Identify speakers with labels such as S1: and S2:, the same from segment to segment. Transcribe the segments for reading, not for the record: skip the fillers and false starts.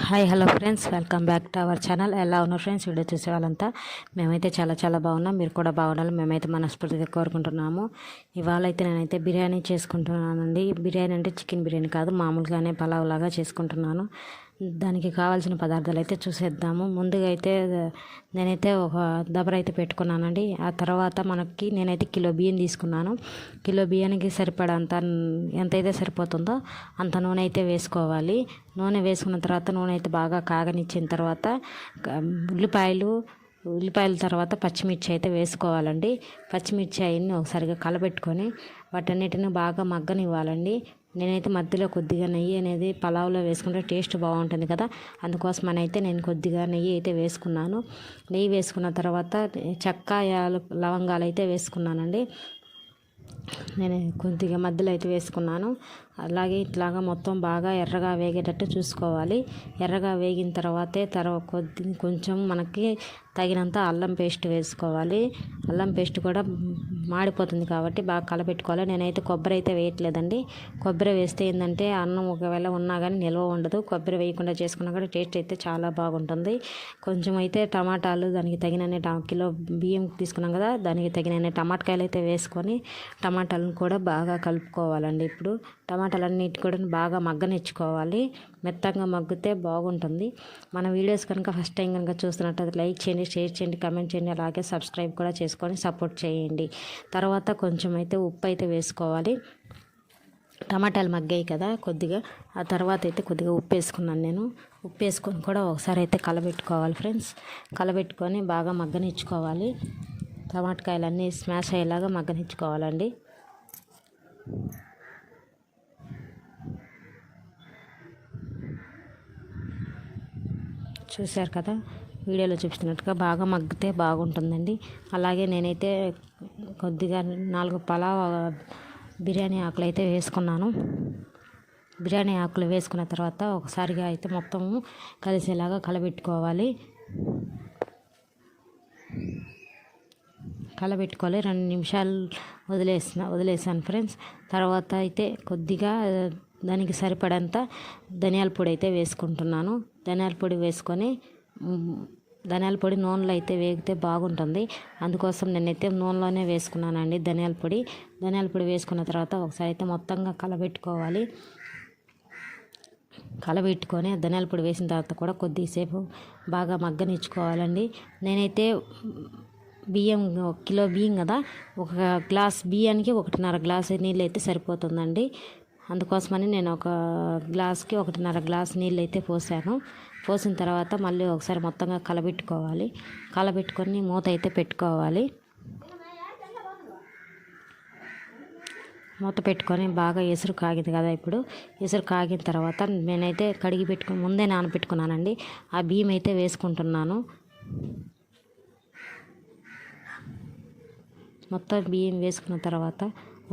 S1: Hi hello friends, welcome back to our channel. ఎలా ఉన్నారు friends? Video చూసే వాళ్ళంతా మేమైతే చాలా బాగున్నాం. మీరు కూడా బాగుండాలి మేమైతే మనస్ఫూర్తిగా కోరుకుంటున్నాము. ఇవాళ అయితే నేనైతే బిర్యానీ చేసుకుంటున్నానండి. బిర్యానీ అంటే చికెన్ బిర్యానీ కాదు, మామూలుగానే పలావ్ లాగా చేసుకుంటున్నాను. దానికి కావాల్సిన పదార్థాలు అయితే చూసేద్దాము. ముందుగా అయితే నేనైతే ఒక దబర అయితే పెట్టుకున్నానండి. ఆ తర్వాత నేనైతే కిలో బియ్యం తీసుకున్నాను. కిలో బియ్యానికి సరిపడంత ఎంతైతే సరిపోతుందో అంత నూనె అయితే వేసుకోవాలి. నూనె వేసుకున్న తర్వాత నూనె అయితే బాగా కాగనిచ్చిన తర్వాత ఉల్లిపాయల తర్వాత పచ్చిమిర్చి అయితే వేసుకోవాలండి. పచ్చిమిర్చి అవన్నీ ఒకసారిగా కలబెట్టుకొని వాటన్నిటిని బాగా మగ్గనివ్వాలండి. నేనైతే మధ్యలో కొద్దిగా నెయ్యి అనేది పలావ్లో వేసుకుంటే టేస్ట్ బాగుంటుంది కదా, అందుకోసమనైతే నేను కొద్దిగా నెయ్యి అయితే వేసుకున్నాను. నెయ్యి వేసుకున్న తర్వాత చెక్క లవంగాలు అయితే వేసుకున్నానండి. నేను కొద్దిగా మధ్యలో అయితే వేసుకున్నాను. అలాగే ఇట్లాగా మొత్తం బాగా ఎర్రగా వేగేటట్టు చూసుకోవాలి. ఎర్రగా వేగిన తర్వాతే కొంచెం మనకి తగినంత అల్లం పేస్ట్ వేసుకోవాలి. అల్లం పేస్ట్ కూడా మాడిపోతుంది కాబట్టి బాగా కలపెట్టుకోవాలి. నేనైతే కొబ్బరి అయితే వేయట్లేదండి. కొబ్బరి వేస్తే ఏంటంటే అన్నం ఒకవేళ ఉన్నా కానీ నిల్వ ఉండదు. కొబ్బరి వేయకుండా చేసుకున్నా కూడా టేస్ట్ అయితే చాలా బాగుంటుంది. కొంచెం అయితే టమాటాలు దానికి తగినన్ని కిలో బియ్యం తీసుకున్నాం కదా, దానికి తగినన్ని టమాటకాయలు అయితే వేసుకొని టమాటాలను కూడా బాగా కలుపుకోవాలండి. ఇప్పుడు టమాటాలన్నిటి కూడా బాగా మగ్గనిచ్చుకోవాలి. మెత్తగా మగ్గితే బాగుంటుంది. మన వీడియోస్ కనుక ఫస్ట్ టైం కనుక చూస్తున్నట్టు లైక్ చేయండి, షేర్ చేయండి, కామెంట్ చేయండి, అలాగే సబ్స్క్రైబ్ కూడా చేసుకొని సపోర్ట్ చేయండి. తర్వాత కొంచెం అయితే ఉప్పు అయితే వేసుకోవాలి. టమాటాలు మగ్గాయి కదా కొద్దిగా, ఆ తర్వాత అయితే కొద్దిగా ఉప్పు వేసుకున్నాను నేను. ఉప్పు వేసుకొని కూడా ఒకసారి అయితే కలబెట్టుకోవాలి ఫ్రెండ్స్. కలబెట్టుకొని బాగా మగ్గనిచ్చుకోవాలి. టమాటకాయలన్నీ స్మాష్ అయ్యేలాగా మగ్గనిచ్చుకోవాలండి. చూశారు కదా, వీడియోలో చూపిస్తున్నట్టుగా బాగా మగ్గితే బాగుంటుందండి. అలాగే నేనైతే కొద్దిగా 4 పలావ్ బిర్యానీ ఆకులు అయితే వేసుకున్నాను. బిర్యానీ ఆకులు వేసుకున్న తర్వాత ఒకసారిగా అయితే మొత్తం కలిసేలాగా కలబెట్టుకోవాలి. 2 నిమిషాలు వదిలేసాను ఫ్రెండ్స్. తర్వాత అయితే కొద్దిగా దానికి సరిపడంత ధనియాల పొడి అయితే వేసుకుంటున్నాను. ధనియాల పొడి వేసుకొని ధనియాల పొడి నూనెలో అయితే వేగితే బాగుంటుంది. అందుకోసం నేనైతే నూనెలోనే వేసుకున్నానండి ధనియాల పొడి వేసుకున్న తర్వాత ఒకసారి అయితే మొత్తంగా కలబెట్టుకోవాలి. కలబెట్టుకొని ధనియాల పొడి వేసిన తర్వాత కూడా కొద్దిసేపు బాగా మగ్గనిచ్చుకోవాలండి. నేనైతే కిలో బియ్యం కదా, ఒక గ్లాస్ బియ్యానికి 1.5 గ్లాసు నీళ్ళు అయితే సరిపోతుందండి. అందుకోసమని నేను ఒక గ్లాస్కి 1.5 గ్లాస్ నీళ్ళు అయితే పోసిన తర్వాత మళ్ళీ ఒకసారి మొత్తంగా కలబెట్టుకొని మూత అయితే పెట్టుకోవాలి. మూత పెట్టుకొని బాగా ఎసురు కాగింది కదా, ఇప్పుడు ఎసురు కాగిన తర్వాత నేనైతే ముందే నానబెట్టుకున్నానండి. ఆ బియ్యం అయితే వేసుకుంటున్నాను. మొత్తం బియ్యం వేసుకున్న తర్వాత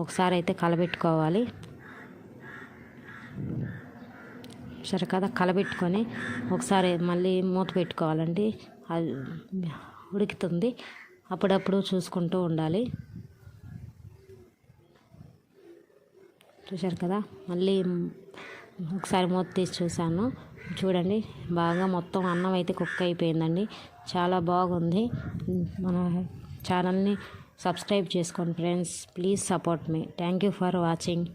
S1: ఒకసారి అయితే కలబెట్టుకోవాలి. సరే కదా, కలబెట్టుకొని ఒకసారి మళ్ళీ మూత పెట్టుకోవాలండి. అది ఉడుకుతుంది, అప్పుడప్పుడు చూసుకుంటూ ఉండాలి. చూశారు కదా, మళ్ళీ ఒకసారి మూత తీసి చూసాను. చూడండి, బాగా మొత్తం అన్నం అయితే కుక్ అయిపోయిందండి. చాలా బాగుంది. మన ఛానల్ని సబ్స్క్రైబ్ చేసుకోండి friends. Please support me. Thank you for watching.